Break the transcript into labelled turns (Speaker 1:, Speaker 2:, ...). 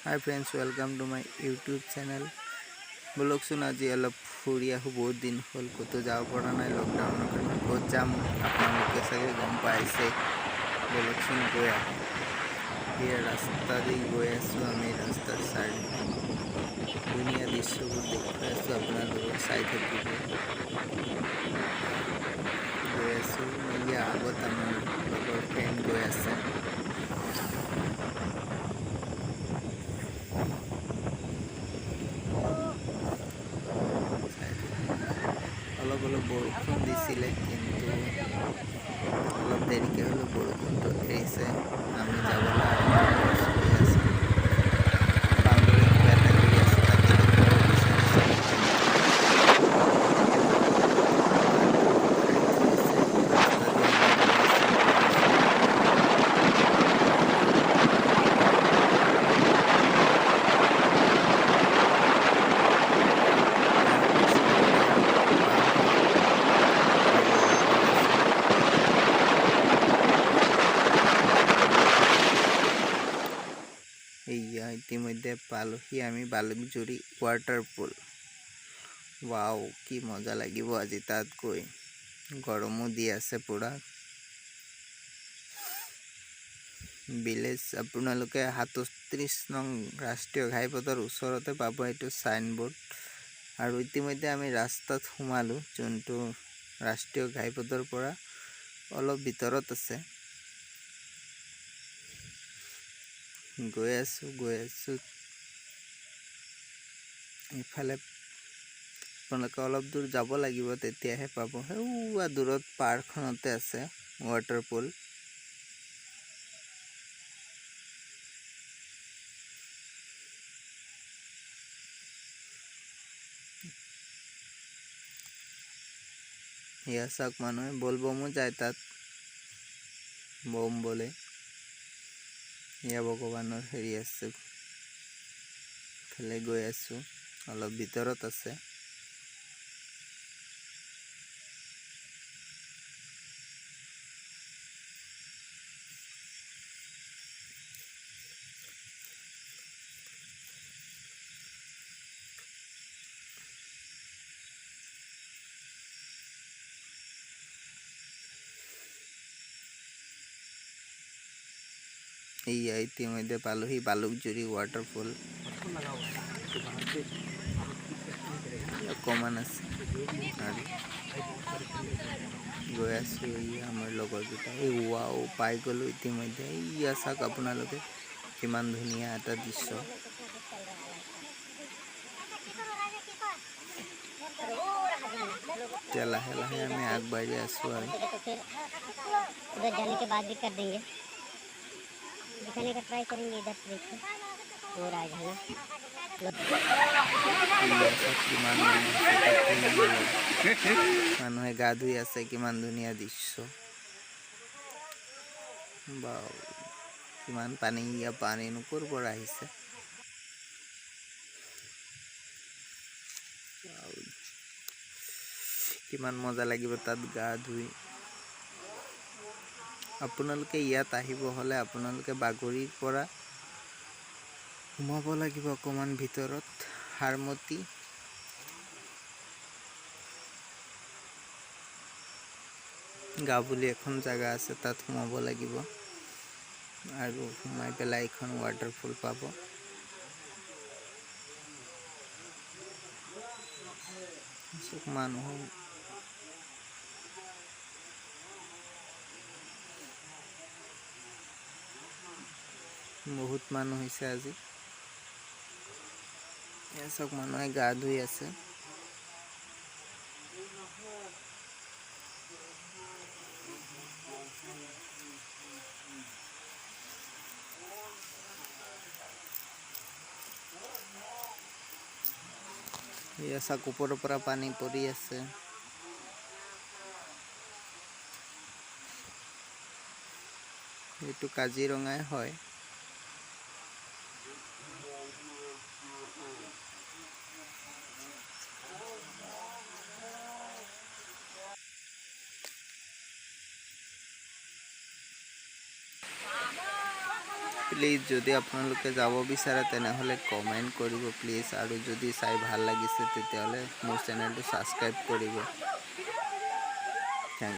Speaker 1: Hi friends, welcome to my YouTube channel. बोलकचोन आज अलग फुरी आहू बहुत दिन हल कतो जाव पड़ा ना लॉकडाउन कारण कत जाम आपलोके सगे गम पाइसे बोलकचोन गय आहू ये रास्ता दी गय आसो आमी रास्तार साइड दुनिया दृश्यबोर देखुवाई आसो आपनालोक चाइ थाकिब गय आसो इया आगत आमार लगर फ्रेंड गय आछे অলপ বৰষুণ দিছিলে কিন্তু অলপ দেৰিকে হলো বৰষুণটো এৰিছে আমি যাবলৈ আৰম্ভ কৰি আছো বান্দৰে কিবা এটা কৰি আছে তাকে দেখুৱাব বিচাৰিছো ইতিমধ্যে পালোহি আমি বালুকজুৰি ৱাটাৰফল ওয়াও কি মজা লাগিব আজি তাত গৈ গৰমো দি আছে পুৰা ভিলেজ আপোনালোকে 37 নং ৰাষ্ট্ৰীয় ঘাইপথৰ ওচৰতে পাব এইটো সাইনবোৰ্ড আৰু ইতিমধ্যে আমি ৰাস্তাত সোমালো যোনটো ৰাষ্ট্ৰীয় ঘাইপথৰ পৰা অলপ ভিতৰত আছে গৈ আছো ইফালে আপোনালোকে অলপ দূৰ যাব লাগিব তেতিয়াহে পাব হেউৱা দূৰত পাৰ্কখনতে আছে ৱাটাৰফল ইয়া চাওক মানুহে বলবমো যায় তাত বম বলে ইয়া ভগৱানৰ হেৰি আছে ফেলে গৈ আছো অলপ ভিতৰত আছে এই ইতিমধ্যে পালোহি বালুকজুৰি ৱাটাৰফল অকমান আছে আৰু গৈ আছো আমাৰ লগৰ দুটা এই ওৱাও পাই গলো ইতিমধ্যে ইয়া চাওক আপোনালোকে কিমান ধুনীয়া এটা দৃশ্য এতিয়া লাহে লাহে আমি আগবাঢ়ি আছো আৰু
Speaker 2: उधर जाने के बाद भी कर देंगे दिखाने का ट्राई करेंगे इधर से देखिए और आ जाना
Speaker 1: মানুহে গা ধুই আছে কিমান ধুনীয়া দৃশ্য বাও কিমান পানী ইয়া পানী নুকৰ পৰা আহিছে কিমান মজা লাগিব তাত গা ধুই আপোনালোকে ইয়াত আহিব হলে আপোনালোকে বাগৰিৰ পৰা সোমাব লাগিব অকমান ভিতৰত হাৰমতি গাঁও বুলি এখন জায়গা আছে তাত সোমাব লাগিব আৰু সোমাই পেলাই এখন ৱাটাৰফল পাব মানুহ বহুত মানুহ হৈছে আজি এসব মানুহে গা ধুই আছে এসা ওপৰৰ পৰা পানী পৰি আছে এইটো কাজিৰঙাই হয় প্লিজ যদি আপোনালোকে যাব বিচাৰে তেনেহ'লে কমেণ্ট কৰিব প্লিজ, আৰু যদি চাই ভাল লাগিছে তেতিয়াহ'লে মোৰ চেনেলটো ছাবস্ক্ৰাইব কৰিব।